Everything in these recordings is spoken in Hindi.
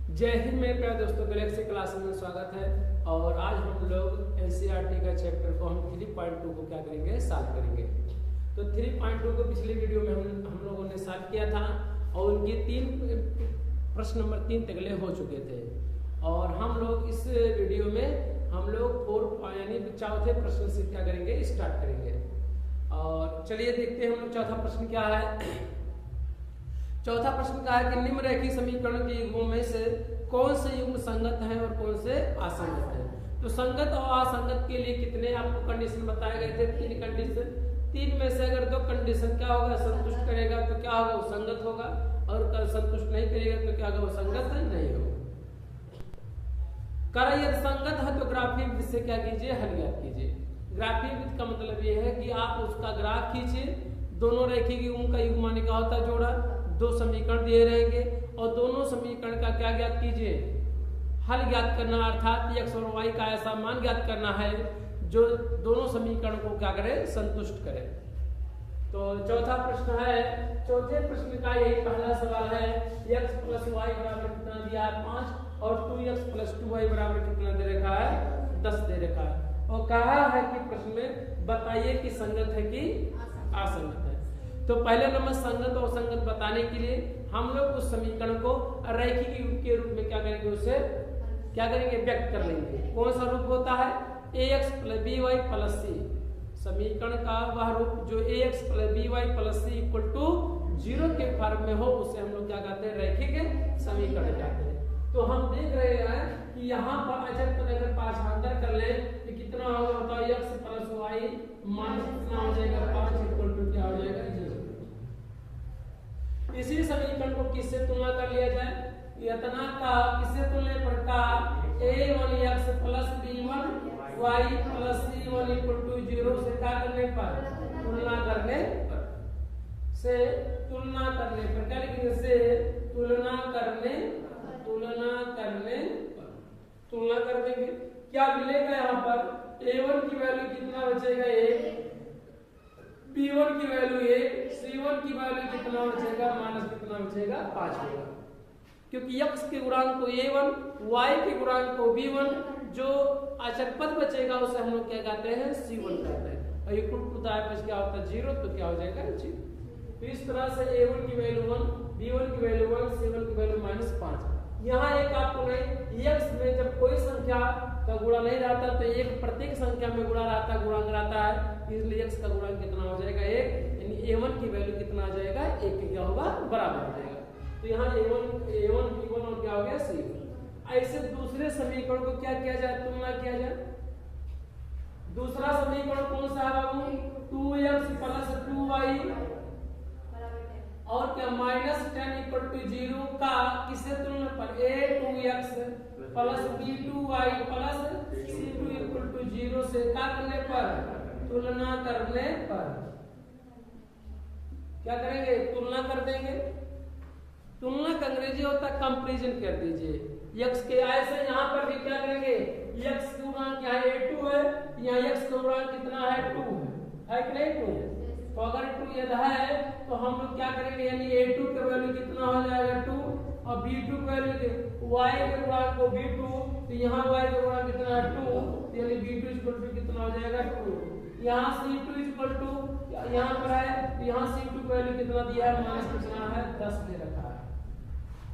जय हिंद मेरे प्यारे दोस्तों, गैलेक्सी क्लासेस में स्वागत है। और आज हम लोग एनसीईआरटी का चैप्टर को हम 3.2 को क्या करेंगे, सॉल्व करेंगे। तो 3.2 को पिछले वीडियो में हम लोगों ने सॉल्व किया था और उनके प्रश्न नंबर 3 तगले हो चुके थे। और हम लोग इस वीडियो में हम लोग 4 यानी चौथे प्रश्न से क्या करेंगे, स्टार्ट करेंगे। और चलिए देखते हैं हम लोग चौथा प्रश्न क्या है। चौथा प्रश्न का है कि निम्नरेखीय समीकरण के युग्मों में से कौन से युग्म संगत हैं और कौन से असंगत हैं। तो संगत और असंगत के लिए कितने आपको कंडीशन बताए गए थे, 3 कंडीशन। 3 में से अगर 2 कंडीशन क्या होगा, संतुष्ट करेगा तो क्या होगा, वो संगत होगा, और संतुष्ट नहीं करेगा तो क्या होगा, वो संगत नहीं होगा। कार्य यदि संगत है तो ग्राफीय विधि से क्या कीजिए, हल ज्ञात कीजिए। ग्राफीय विधि का मतलब ये है कि आप उसका ग्राफ खींचिए, दोनों रेखीय युग्म का युग्म माने क्या होता है, जोड़ा। 2 समीकरण दिए रहेंगे और दोनों समीकरण का क्या ज्ञात कीजिए, हल ज्ञात करना, अर्थात x और y का ऐसा मान ज्ञात करना है जो दोनों समीकरण को क्या करे, संतुष्ट करे। तो चौथा प्रश्न है, चौथे प्रश्न का यही पहला सवाल है, x + y बराबर कितना दिया है, 5, और 2x + 2y बराबर कितना दे रखा है, 10 दे रखा है। और कहा है कि प्रश्न में बताइए कि संगत है कि असंगत है। तो पहले नंबर संगत और असंगत बताने के लिए हम लोग उस समीकरण को रैखिक युग्म के रूप में क्या करेंगे, उसे क्या करेंगे, व्यक्त कर लेंगे। कौन सा रूप होता है, ax + by + c। समीकरण का वह रूप जो ax + by + c = 0 के फॉर्म में हो, उसे हम लोग क्या कहते हैं, रैखिक समीकरण कहते हैं। तो हम देख रहे हैं कि यहाँ पर अगर पाठांतर कर ले तो कितना होगा, बताओ, x + y मान कितना हो जाएगा, 5 = क्या हो जाएगा, 0। इसी समीकरण को किससे तुलना कर लिया जाए, इतना का किससे तुलना पर का a1x + b1y + c1 = 0 से क्या करने पर, तुलना करने पर, से तुलना करने पर क्या लिखेंगे, से तुलना करने पर तुलना कर देंगे। क्या मिलेगा यहाँ पर, a1 की वैल्यू कितना बचेगा, 1, b1 की वैल्यू 1, c1 की वैल्यू कितना बचेगा, माइनस कितना बचेगा, 5 होगा। क्योंकि x के गुणांक को a1, y के गुणांक को b1, जो अचर पद बचेगा उसे हम लोग क्या कहते हैं, c1 कहते हैं। और इक्वल टू दाएं क्या होता है, 0, तो क्या हो जाएगा, 0। तो इस तरह से a1 की वैल्यू 1, b1 की वैल्यू 1, c1 की वैल्यू -5। यहाँ एक आपको नहीं, x में जब कोई संख्या का गुणा नहीं रहता तो एक प्रत्येक संख्या में गुणा रहता है, गुणांक रहता है, इसलिए x का गुणांक कितना हो जाएगा, 1, यानी a1 की वैल्यू कितना आ जाएगा, 1 के क्या होगा, बराबर हो जाएगा। तो यहाँ a1 b1 और क्या हो गया, c1। ऐसे दूसरे समीकरण को क्या किया जाए, तुलना किया जाए। दूसरा समीकरण कौन सा है बाबू, 2x + 2y और क्या -10 = 0 का किससे तुलना पर, a2x + b2y + c2 = 0 से क्या करने पर, तुलना करने पर क्या करेंगे, तुलना कर देंगे। तुलना का अंग्रेजी होता है कंपैरिजन कर दीजिए। x के ऐसे यहाँ पर भी क्या करेंगे, x का गुणांक यहाँ a2 है, यहाँ x का गुणांक कितना है, 2 है कि नहीं, 2। तो अगर 2 यदि है तो हम लोग क्या करेंगे, यानी a2 का वैल्यू कितना हो जाएगा, 2, और b2 का वैल्यू y के गुणांक को b2, तो यहाँ y का गुणांक कितना है, 2, यानी b2 = कितना हो जाएगा, 2। यहाँ c2 = यहाँ पर है, तो यहाँ c2 का वैल्यू कितना दिया है, माइनस कितना है, 10 दे रखा है।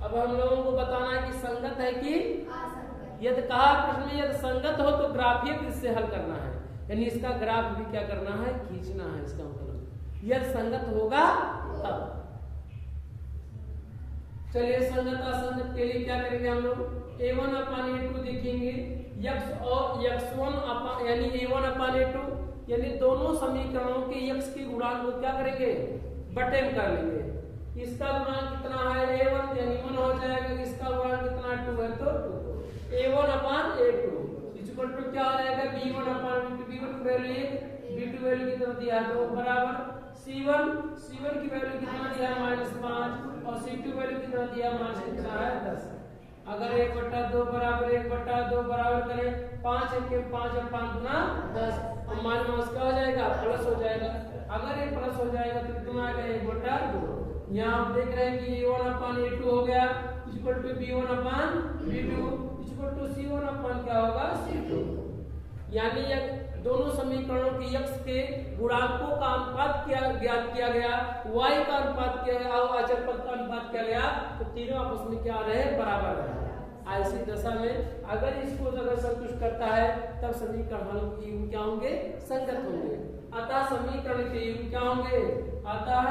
अब हम लोगों को बताना है कि संगत है कि असंगत। यदि कहा प्रश्न में यदि संगत हो तो ग्राफीय विधि से हल करना है, यानी इसका ग्राफ भी क्या करना है, खींचना है। इसका मतलब यदि संगत होगा तब। चलिए संगत असंगत के लिए क्या करेंगे, हम लोग a1/a2 देखेंगे, x और x1 यानी a1/a2, यानी दोनों समीकरणों के x के गुणांक को क्या करेंगे, बटे में कर लेंगे। इसका गुणांक कितना है, a1 यानी 1 हो जाएगा, इसका गुणांक कितना 2 है, तो 2, a1/a2 = क्या हो जाएगा, b1/b2, b1 की वैल्यू 1, b2 वैल्यू कितना दिया है, 2, बराबर c1 की वैल्यू कितना दिया है, -5, और c2 वैल्यू कितना दिया है, -10। अगर 1/2 बराबर 1/2 बराबर करें, 5 1 5 और 5 गुना 10, तो माइनस क्या हो जाएगा, प्लस हो जाएगा। अगर ये प्लस हो जाएगा तो कितना आएगा, 1/2। यहाँ आप देख रहे हैं कि A1/A2 हो गया equal to B1/B2 equal to C1 क्या होगा C2। यानी दोनों समीकरणों के x के गुणांकों का अनुपात ज्ञात किया गया, y का अनुपात किया गया और अचर पद का अनुपात किया गया, तो तीनों आपस में क्या रहे बराबर रहे। ऐसी दशा में अगर इसको अगर संतुष्ट करता है तब समीकरण हल के युग्म क्या होंगे संगत होंगे। अतः समीकरण के युग्म क्या होंगे, अतः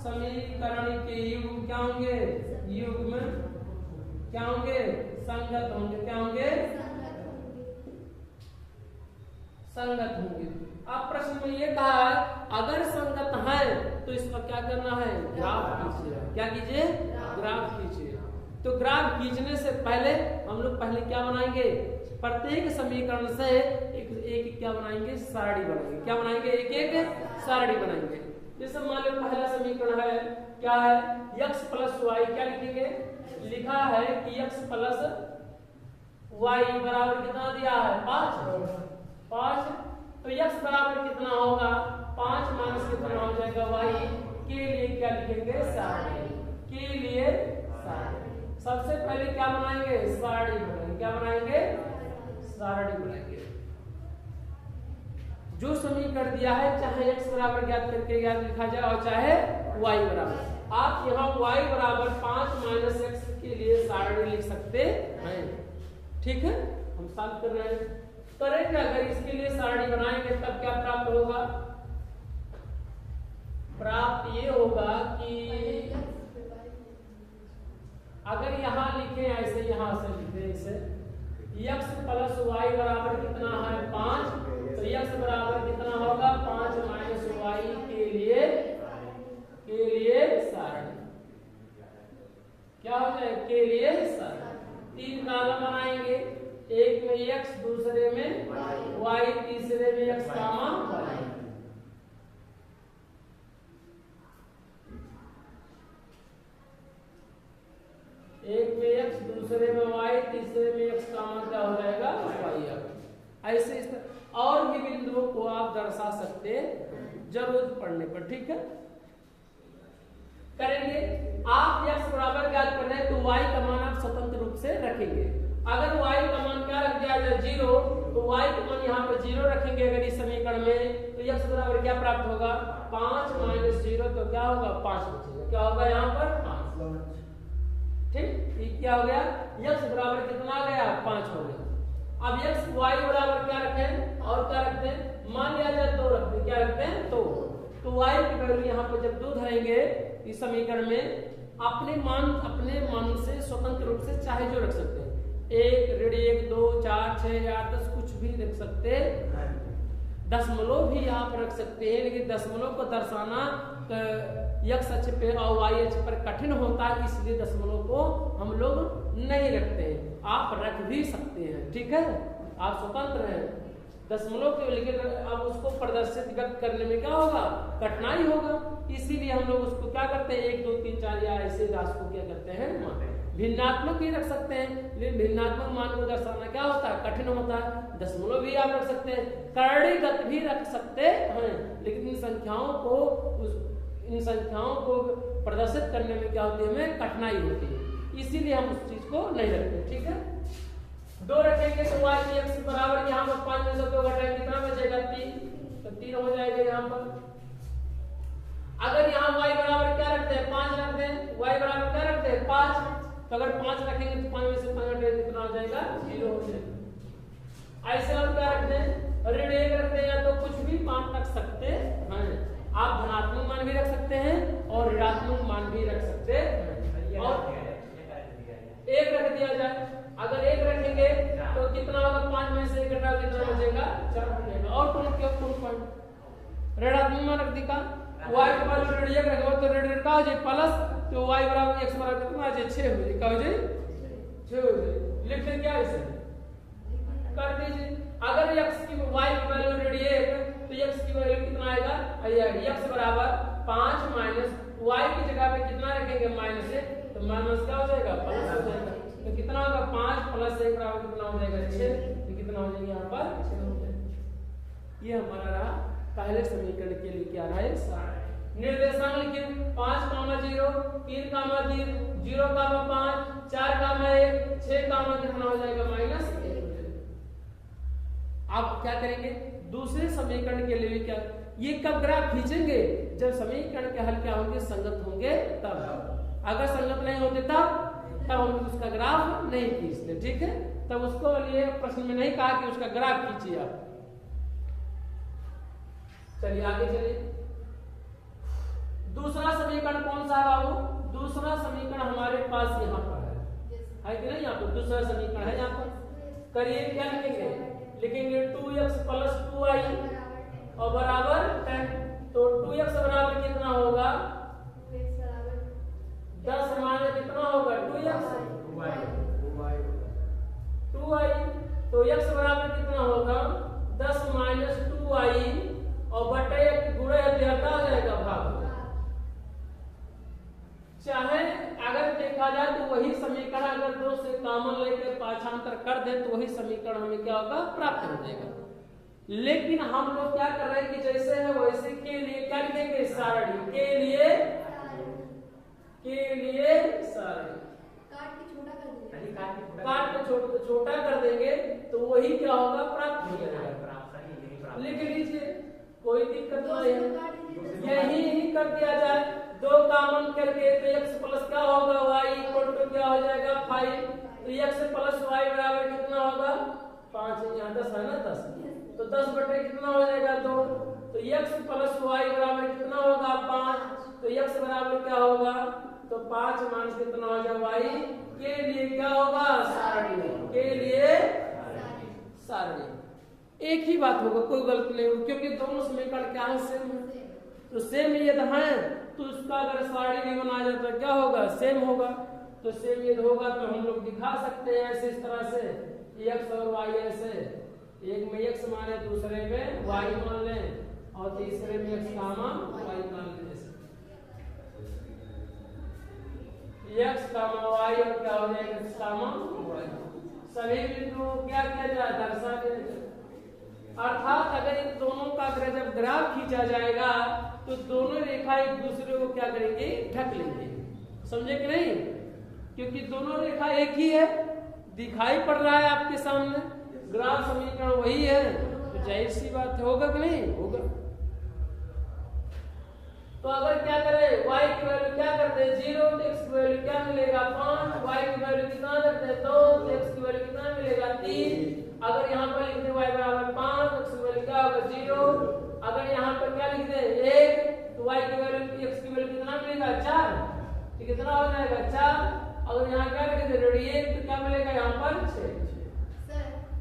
समीकरण के युग्म क्या होंगे, युग्म क्या होंगे संगत होंगे, क्या होंगे संगत होंगे। अब प्रश्न में ये कहा है अगर संगत है तो इस पर क्या करना है ग्राफ खींचिए। क्या कीजिए ग्राफ खींचिए। तो ग्राफ खींचने से पहले हम लोग पहले क्या बनाएंगे, प्रत्येक समीकरण से एक एक क्या बनाएंगे सारणी बनाएंगे। क्या बनाएंगे एक एक सारणी बनाएंगे। जैसे मान लो पहला समीकरण है क्या है x प्लस वाई, क्या लिखेंगे लिखा है कि x प्लस वाई बराबर कितना दिया है 5। तो x बराबर कितना होगा 5 माइनस कितना हो जाएगा y के लिए क्या लिखेंगे सारणी के लिए सारणी। सबसे पहले क्या बनाएंगे सारणी बनाएंगे। क्या बनाएंगे सारणी बनाएंगे। जो समीकरण दिया है चाहे x बराबर ज्ञात करके ज्ञात लिखा जाए और चाहे y बराबर, आप यहाँ y बराबर 5 माइनस x के लिए सारणी लिख सकते हैं। ठीक है हम सॉल्व कर रहे हैं। करेंगे अगर इसके लिए सारणी बनाएंगे तब क्या प्राप्त होगा, प्राप्त ये होगा कि अगर यहाँ लिखे ऐसे यहाँ से लिखे इसे x प्लस वाई बराबर कितना है 5, तो x बराबर कितना होगा 5 माइनस वाई के लिए सारणी क्या हो जाए के लिए सारणी। 3 कॉलम बनाएंगे, एक में x दूसरे में y तीसरे में x कामा y। एक में x दूसरे में y तीसरे में x कामा क्या हो जाएगा y। ऐसे और भी बिंदुओं को आप दर्शा सकते जरूरत पड़ने पर। ठीक है करेंगे। आप x बराबर ज्ञात कर रहे हैं तो y का मान आप स्वतंत्र रूप से रखेंगे। अगर y का मान क्या रख दिया जाए 0 तो y का मान यहाँ पर 0 रखेंगे। अगर इस समीकरण में तो x बराबर क्या प्राप्त होगा 5 माइनस 0 तो क्या होगा 5 बचेगा। क्या होगा यहाँ पर 5। ठीक ये क्या हो गया x बराबर कितना आ गया 5 हो गया। अब x y बराबर क्या रखें और क्या रखते हैं मान लिया जाए 2 रखते हैं। क्या रखते हैं तो y की वैल्यू यहाँ पर जब 2 धरेंगे इस समीकरण में अपने मान से स्वतंत्र रूप से चाहे जो रख सकते हैं 1 ऋण 1 2 4 6 8 10 कुछ भी रख सकते हैं। दशमलव भी आप रख सकते हैं, लेकिन दशमलव को दर्शाना x अक्ष पे और y अक्ष पर कठिन होता है, इसलिए दशमलव को हम लोग नहीं रखते हैं। आप रख भी सकते हैं। ठीक है आप स्वतंत्र हैं दशमलव के, लेकिन अब उसको प्रदर्शित व्यक्त करने में क्या होगा कठिनाई होगा, इसीलिए हम लोग उसको क्या करते हैं 1 2 3 4 या ऐसे राशि को क्या करते हैं भिन्नात्मक भी रख सकते हैं। लेकिन भिन्नात्मक मान को दर्शाना क्या होता है कठिन होता है। दशमलव भी आप रख सकते हैं, कर्णीगत भी रख सकते हैं, लेकिन इन संख्याओं को प्रदर्शित करने में क्या होती है हमें कठिनाई होती है, इसीलिए हम उस चीज को नहीं रखते। ठीक है 2 रखेंगे तो y की x बराबर यहाँ पर 5 में से 2 घटाएंगे कितना बचेगा 3, तो 3 हो जाएगा यहाँ पर। अगर यहाँ y बराबर क्या रखते हैं 5 रखते हैं, y बराबर क्या रखते हैं 5, तो अगर 5 रखेंगे तो 5 में से 5 घटाएंगे कितना हो जाएगा 0 हो जाएगा। ऐसे और क्या रखते हैं ऋण 1 रखते हैं, या तो कुछ भी मान रख सकते हैं। आप धनात्मक मान भी रख सकते हैं और ऋणात्मक मान भी रख सकते हैं। और 1 रख दिया जाए, अगर 1 रखेंगे तो कितना होगा 5 में से 1 घटा कितना बचेगा 4 बचेगा। और कौन पॉइंट ऋणात्मक मान रख दिया y के बाद ऋण 1 रखो तो ऋण का हो जाए प्लस, तो y बराबर x बराबर कितना आ जाए 6 हो जाए। क्या हो जाए 6 हो जाए। लिख दें क्या इसे कर दीजिए। अगर x की y की वैल्यू ऋण 1 तो x की वैल्यू कितना आएगा x बराबर 5 माइनस y की जगह पे कितना रखेंगे -1, तो माइनस क्या हो जाएगा प्लस हो जाएगा। तो कितना होगा 5 प्लस 1 बराबर कितना हो जाएगा 6, तो कितना हो जाएगा यहाँ पर 6 हो जाएगा। ये हमारा रहा पहले समीकरण के लिए क्या रहा है निर्देशांक लिखिए 5, 0, 3, 3, 0, 5, 4, 1, 6, कितना हो जाएगा -1। अब क्या करेंगे दूसरे समीकरण के लिए भी क्या, ये कब ग्राफ खींचेंगे जब समीकरण के हल क्या होंगे, संगत होंगे तब। अगर संगत नहीं होते तब हम उसका ग्राफ नहीं खींचते, ठीक है। तब उसको लिए प्रश्न में नहीं कहा कि उसका ग्राफ खींचिए आप। चलिए आगे चलिए। दूसरा समीकरण कौन सा है बाबू? दूसरा समीकरण हमारे पास यहाँ पर है कि नहीं? यहाँ पर दूसरा समीकरण है। यहाँ पर करिए क्या लिखेंगे? लिखेंगे 2x + 2y और बराबर 10। तो 2x बराबर कितना होगा? 10 माने कितना होगा? 2x 2y। तो x बराबर कितना होगा? 10 - 2y और बटे गुणे हटा जाएगा भाग। चाहे अगर देखा जाए तो वही समीकरण अगर 2 से कॉमन लेकर पाछांतर कर दे तो वही समीकरण हमें क्या होगा? प्राप्त हो जाएगा। लेकिन हम लोग क्या कर रहे हैं कि जैसे है वैसे के लिए क्या लिखेंगे? सारणी के लिए सारणी काट के छोटा कर देंगे तो वही क्या होगा? प्राप्त हो जाएगा। लिख लीजिए, कोई दिक्कत नहीं है। यही कर दिया जाए, 2 कॉमन करके तो x प्लस क्या होगा? y इक्वल टू क्या हो जाएगा? 5। तो x प्लस y बराबर कितना होगा? 5। यहाँ 10 है ना, 10 तो 10 बटे कितना हो जाएगा? 2। तो x प्लस y बराबर कितना होगा? 5। तो x बराबर क्या होगा? तो 5 मान कितना हो जाएगा? y के लिए क्या होगा? सारणी के लिए सारणी। एक ही बात होगा, कोई गलत नहीं होगा, क्योंकि दोनों समीकरण क्या है? सेम है। तो सेम यदि है तो उसका अगर सारणी भी बना जाए तो क्या होगा? सेम होगा। तो सेम यदि होगा तो हम लोग दिखा सकते हैं ऐसे इस तरह से x और y ऐसे, एक में x माने दूसरे में y मान लें और तीसरे में x कामा y मान लें। x कामा y और क्या हो जाएगा? x कामा y। सभी बिंदुओं को क्या किया जाए? दर्शा दिया जाए। अर्थात अगर इन दोनों का जब ग्राफ खींचा जाएगा तो दोनों रेखा एक दूसरे को क्या करेंगे? ढक लेंगे। समझे कि नहीं? क्योंकि दोनों रेखा एक ही है, दिखाई पड़ रहा है आपके सामने, ग्राफ समीकरण वही है, तो जाहिर सी बात है होगा कि नहीं? होगा। तो अगर क्या करें? y की वैल्यू क्या करते हैं? 0। तो x की वैल्यू क्या मिलेगा? 5। y की वैल्यू कितना करते हैं? 2। तो x की वैल्यू कितना मिलेगा? 3। अगर यहाँ पर लिख दे y बराबर 5 तो x की वैल्यू क्या होगा? 0। अगर यहाँ पर क्या लिख दे 1 तो y की वैल्यू x की वैल्यू कितना मिलेगा? 4। तो कितना हो जाएगा? 4। अगर यहाँ क्या लिख दे 1 तो क्या मिलेगा? यहाँ पर 6।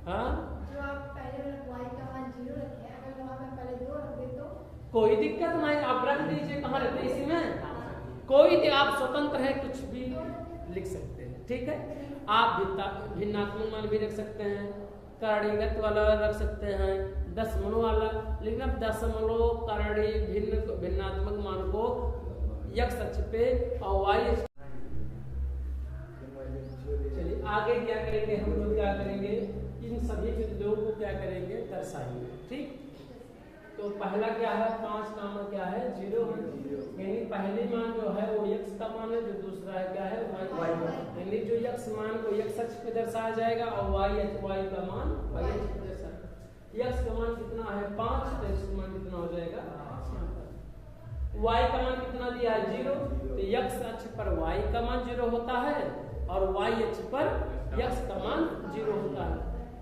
हाँ, जो आप पहले y का मान 0 रखे, अगर वहाँ पर पहले 2 रख दे तो कोई दिक्कत नहीं, आप रख दीजिए। कहाँ रखते इसी में? कोई आप स्वतंत्र है, कुछ भी लिख सकते हैं, ठीक है। आप भिन्नात्मक मान भी रख सकते हैं, करणीगत वाला रख सकते हैं, दशमलव वाला, लेकिन अब दशमलव करणी भिन्नात्मक मान को x अक्ष पे और y। चलिए आगे क्या करेंगे? हम लोग क्या करेंगे? इन सभी बिंदुओं को क्या करेंगे? दर्शाएंगे, ठीक। तो पहला क्या है? 5 का मान क्या है? 0 है, यानी पहली मान जो है वो x का मान है, जो दूसरा है क्या है? y। यानी जो x मान को x अक्ष पे दर्शाया जाएगा और y का मान y अक्ष पे दर्शाया। x का मान कितना है? 5। तो x का मान कितना हो जाएगा? y का मान कितना दिया है? 0। तो x अक्ष पर y का मान 0 होता है और y अक्ष पर x का मान 0 होता है।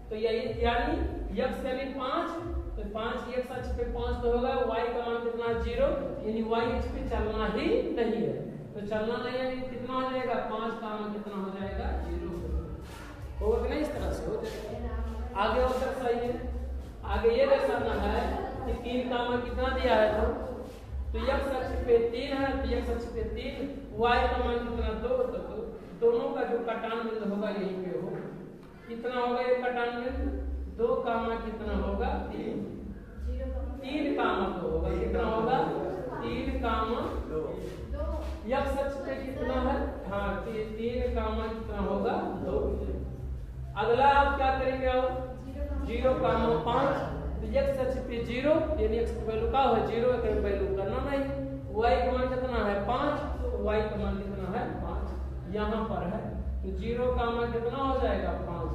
तो यही यानी x यानी 5, तो 5 x अक्ष पे 5 तो होगा, y का मान कितना? 0, यानी y अक्ष पे चलना ही नहीं है। तो चलना नहीं है कितना हो जाएगा? 5 का मान कितना हो जाएगा? 0 होगा कि नहीं? इस तरह से हो जाएगा। आगे और दर्शाइए। आगे ये दर्शाना है कि 3 का मान कितना दिया है? तो x अक्ष पे 3 है, तो x अक्ष पे 3, y का मान कितना? 2। तो दोनों का जो कटान बिंदु होगा यहीं पे होगा। कितना होगा ये कटान बिंदु? 2 का मान कितना होगा? 3। 3 का मान तो होगा कितना होगा? 3 का मान 2। x अक्ष पे कितना है? हाँ, 3 का मान कितना होगा? 2। अगला आप क्या करेंगे? आप 0 का मान 5। तो x अक्ष पे 0 यानी x की वैल्यू क्या है? 0 का वैल्यू करना नहीं, y का मान कितना है 5, तो y का मान कितना है 5 यहाँ पर है, तो 0 का मान कितना हो जाएगा 5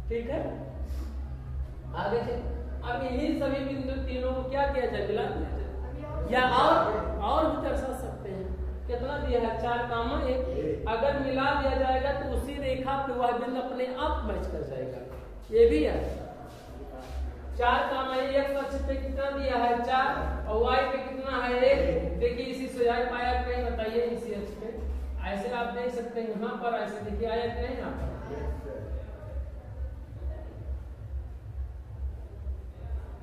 ठीक है। आगे चल, अब यही सभी बिंदु तीनों को क्या किया जाए मिला दिया जाए, या और भी दर्शा सकते हैं। कितना दिया है 4, 1, अगर मिला दिया जाएगा तो उसी रेखा पे वह बिंदु अपने आप मैच कर जाएगा, ये भी है। 4, 1 अक्ष पे कितना दिया है 4 और y पे कितना है 1। देखिए इसी से आया पाया कहीं बताइए, इसी अक्ष पे ऐसे आप देख सकते हैं यहाँ पर, ऐसे देखिए आया नहीं यहाँ पर,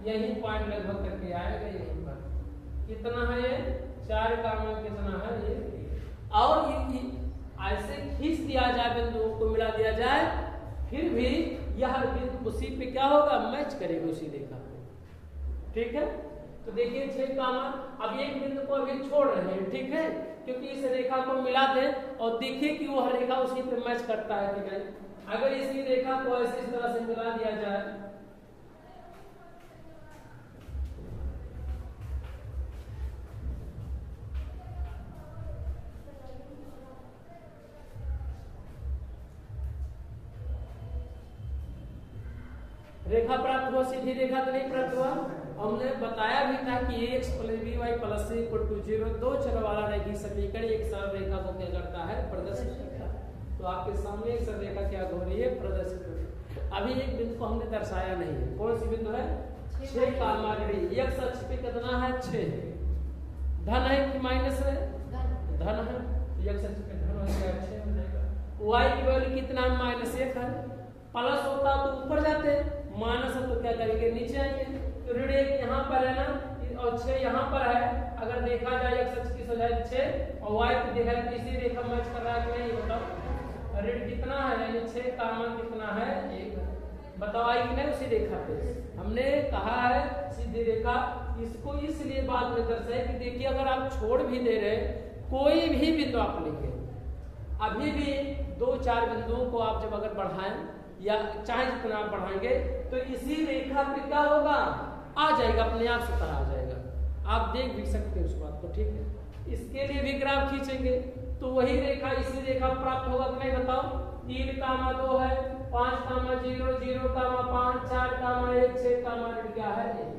यही पॉइंट लगभग करके आएगा यहीं पर। कितना है ये 4 का मान कितना है ये, और ये ऐसे खींच दिया जाए बिंदुओं को मिला दिया जाए, फिर भी यह बिंदु उसी पे क्या होगा मैच करेगा उसी रेखा पे, ठीक है। तो देखिए 6 का मान, अब एक बिंदु को अभी छोड़ रहे हैं ठीक है, क्योंकि इस रेखा को मिला दें और देखिए कि वह रेखा उसी पे मैच करता है कि नहीं। अगर इसी रेखा को ऐसे इस तरह से मिला दिया जाए, रेखा प्राप्त हुआ, सीधी रेखा तो नहीं प्राप्त हुआ। हमने बताया भी था कि ax + by + c = 0 दो चर वाला रेखीय समीकरण एक सरल रेखा को क्या करता है प्रदर्शित करता है। तो आपके सामने एक सरल रेखा क्या हो रही है प्रदर्शित हो रही है। अभी एक बिंदु को हमने दर्शाया नहीं है, कौन सी बिंदु है 6 का मान x अक्ष पे कितना है 6, धन है कि माइनस है धन है, x अक्ष पे धन हो जाएगा 6 हो जाएगा। y की वैल्यू कितना है -1 है, प्लस होता तो ऊपर जाते, माइनस है तो क्या करेंगे नीचे आएंगे। तो ऋण 1 यहाँ पर है ना और 6 यहाँ पर है, अगर देखा जाए x अक्ष की सजाए 6 और y की देखा जाए इसी रेखा मैच कर रहा है कि नहीं बताओ। ऋण कितना है यानी 6 का मान कितना है 1, बताओ आई कि नहीं उसी रेखा पे। हमने कहा है सीधी रेखा, इसको इसलिए बाद में दर्शाए कि देखिए अगर आप छोड़ भी दे रहे कोई भी बिंदु आप लेंगे, अभी भी 2-4 बिंदुओं को आप जब अगर बढ़ाएं या चाहे जितना आप बढ़ाएंगे तो इसी रेखा पे क्या होगा आ जाएगा, अपने आप से तरह आ जाएगा। आप देख भी सकते हैं उस बात को, ठीक है। इसके लिए भी ग्राफ खींचेंगे तो वही रेखा इसी रेखा प्राप्त होगा कि नहीं बताओ। 3, 2 है, 5, 0, 0, 5, 4, 1, 6, क्या है 1।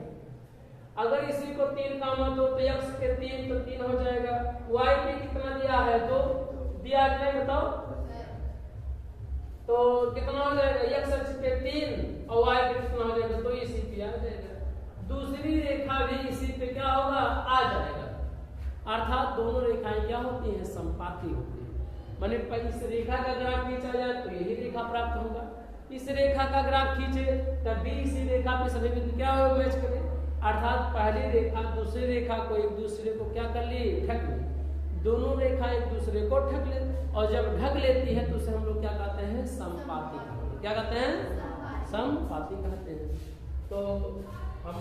अगर इसी को 3, 2 तो x के 3 तो 3 हो जाएगा। y पे कितना दिया है 2 दिया कि नहीं बताओ, तो कितना हो जाएगा x अक्ष पे 3 और y पे कितना हो जाएगा 2, इसी पे आ जाएगा। दूसरी रेखा भी इसी पे क्या होगा आ जाएगा, अर्थात दोनों रेखाएं क्या होती हैं संपाती होती है। माने इस रेखा का ग्राफ खींचा जाए तो यही रेखा प्राप्त होगा, इस रेखा का ग्राफ खींचे तब भी इसी रेखा पे सभी बिंदु क्या हो मैच करें, अर्थात पहली रेखा दूसरी रेखा को एक दूसरे को क्या कर ली ठग ली, दोनों रेखा एक दूसरे को ठग ले, और जब ढक लेती है तो उसे हम लोग क्या कहते हैं संपाती कहते हैं। क्या कहते हैं संपाती कहते हैं। तो हम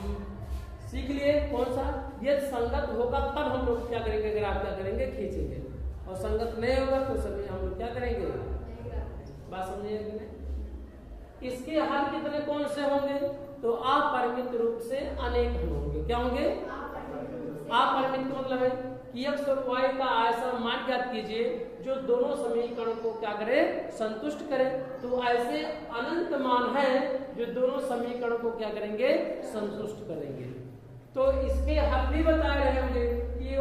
सीख लिए कौन सा, ये संगत होगा तब हम लोग क्या करेंगे ग्राफ क्या करेंगे खींचेंगे, और संगत नहीं होगा तो सभी हम लोग क्या करेंगे बात समझिए कि नहीं। इसके हल कितने कौन से होंगे, तो अपरिमित रूप से अनेक हल होंगे। क्या होंगे अपरिमित का मतलब है कि x और y का ऐसा मान ज्ञात कीजिए जो दोनों समीकरणों को क्या करे संतुष्ट करे। तो ऐसे अनंत मान है जो दोनों समीकरणों को क्या करेंगे संतुष्ट करेंगे। तो इसके हल भी बताए रहे होंगे कि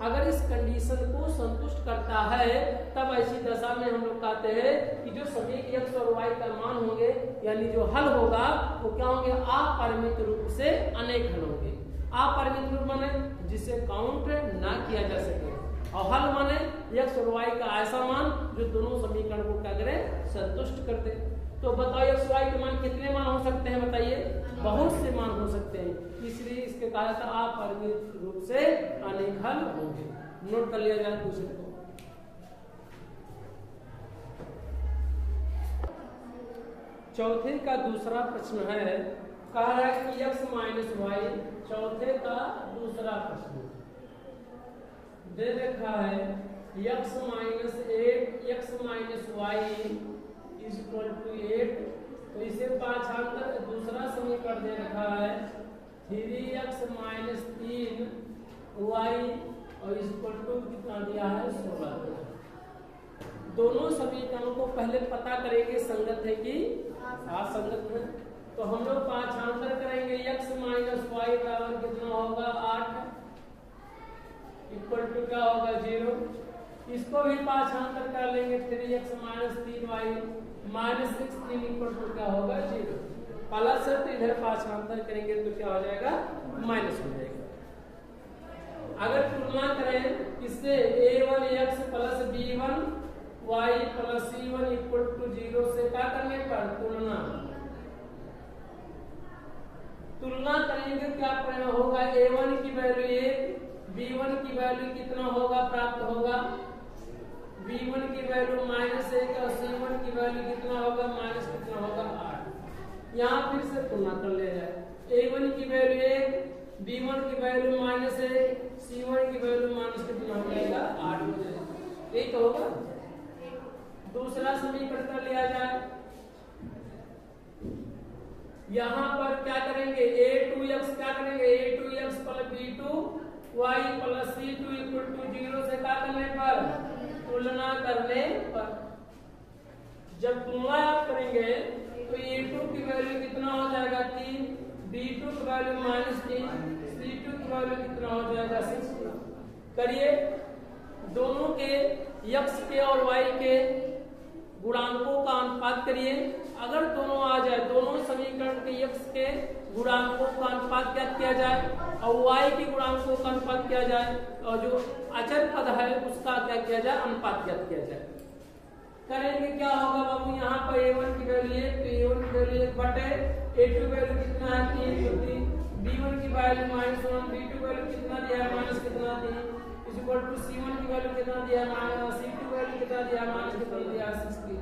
अगर इस कंडीशन को संतुष्ट करता है तब ऐसी दशा में हम लोग कहते हैं कि जो सभी x और y का मान होंगे यानी जो हल होगा वो क्या होंगे अपरिमित रूप से अनेक हल होंगे। अपरिमित रूप माने जिसे काउंट ना किया जा सके, और हल माने x और y का ऐसा मान जो दोनों समीकरण को क्या करे संतुष्ट करते। तो बताओ x y के मान कितने मान हो सकते हैं बताइए, बहुत से मान हो सकते हैं, इसलिए इसके कहा था अपरिमित रूप से अनेक हल होंगे। नोट कर लिया जाए दूसरे को। चौथे का दूसरा प्रश्न है, कहा है कि x माइनस वाई, चौथे का दूसरा प्रश्न दे रखा है x minus 8 x minus Y is equal to 8। तो इसे पाछांतर दूसरा समीकरण दे रखा है 3x माइनस 3y और इक्वल टू कितना दिया है 16। दोनों समीकरणों को पहले पता करेंगे संगत है कि असंगत है। तो हम लोग पांचांतर करेंगे, x माइनस वाई बराबर कितना होगा 8 इक्वल टू क्या होगा 0। इसको भी पांचांतर कर लेंगे, 3x minus 3y minus 16 equal to क्या होगा 0। प्लस है तो इधर पांचांतर करेंगे तो क्या हो जाएगा माइनस हो जाएगा। अगर तुलना करें इससे a1x plus b1y plus c1 equal to 0 से क्या करने पर तुलना करेंगे क्या परिणाम होगा, a1 की वैल्यू 1, b1 की वैल्यू कितना होगा प्राप्त होगा, b1 की वैल्यू -1 और c1 की वैल्यू कितना होगा माइनस कितना होगा 8। यहाँ फिर से तुलना कर लिया जाए, a1 की वैल्यू 1, b1 की वैल्यू -1, c1 की वैल्यू माइनस कितना हो जाएगा 8 हो जाएगा। यही तो होगा। दूसरा समीकरण कर लिया जाए, यहाँ पर क्या करेंगे a2x क्या करेंगे a2x plus b2y plus c2 equal to 0 से क्या करने पर तुलना करने पर। जब तुलना आप करेंगे तो a2 की वैल्यू कितना हो जाएगा 3, b2 की वैल्यू -3, c2 की वैल्यू कितना हो जाएगा 6। करिए दोनों के x के और y के गुणांकों का अनुपात करिए। अगर दोनों आ जाए, दोनों समीकरण के x के गुणांकों का अनुपात ज्ञात किया जाए और y के गुणांकों का अनुपात किया जाए और जो अचर पद है उसका क्या किया जाए अनुपात ज्ञात किया जाए। करेंगे क्या होगा बाबू, यहाँ पर a1 की वैल्यू 1 तो a1 की वैल्यू 1 बटे a2 वैल्यू कितना है 3 तो 3, b1 की वैल्यू -1, b2 वैल्यू कितना दिया है माइनस कितना 3 इक्वल टू c1 की वैल्यू कितना दिया है माइनस, c2 वैल्यू कितना दिया है माइनस कितना दिया है 6।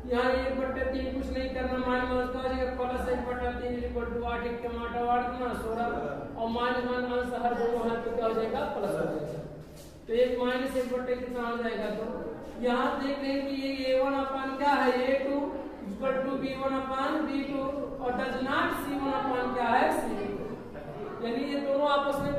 यहाँ 1/3 कुछ नहीं करना, माइनस का हो जाएगा प्लस 1/3 इक्वल टू 8 1 टमाटर 8 गुना 16 और माइनस अंश हर दोनों हाथ पे क्या हो जाएगा प्लस हो जाएगा। तो एक माइनस 1/3 कितना हो जाएगा। तो यहाँ देख रहे हैं कि ये a1 अपान क्या है a2 equal to b1 upon b2 और डज नॉट c1 अपान क्या है c2, यानी ये दोनों आपस में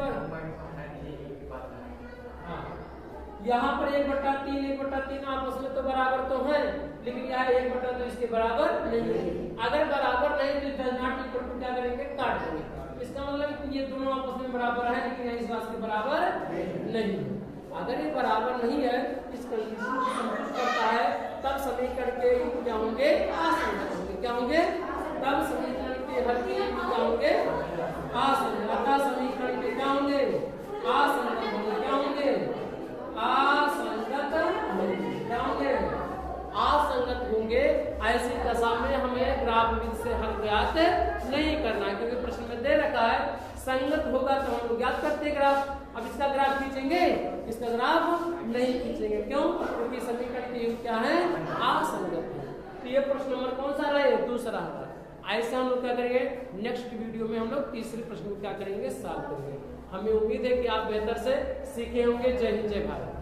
यहाँ पर 1/3 1/3 आपस में तो बराबर तो है, लेकिन यहाँ 1/2 तो इसके बराबर नहीं है। अगर बराबर नहीं तो डज नॉट इक्वल टू क्या करेंगे काट देंगे। इसका मतलब ये दोनों आपस में बराबर है लेकिन इस बात के बराबर नहीं। अगर ये बराबर नहीं है, इस कंडीशन को संतुष्ट करता है, तब समीकरण के क्या होंगे असंगत होंगे। क्या होंगे तब समीकरण के हर के क्या होंगे असंगत। अतः समीकरण के क्या होंगे असंगत होंगे। क्या होंगे असंगत होंगे। क्या होंगे असंगत होंगे। ऐसी दशा में हमें ग्राफ विधि से हल ज्ञात नहीं करना है, क्योंकि प्रश्न में दे रखा है संगत होगा तो हम लोग ज्ञात करते ग्राफ। अब इसका ग्राफ खींचेंगे, इसका ग्राफ नहीं खींचेंगे। क्यों? क्योंकि समीकरण के योग क्या है असंगत है। तो ये प्रश्न नंबर कौन सा रहा है दूसरा रहा। ऐसे हम लोग क्या करेंगे नेक्स्ट वीडियो में हम लोग तीसरे प्रश्न को क्या करेंगे सॉल्व करेंगे। हमें उम्मीद है कि आप बेहतर से सीखे होंगे। जय हिंद जय भारत।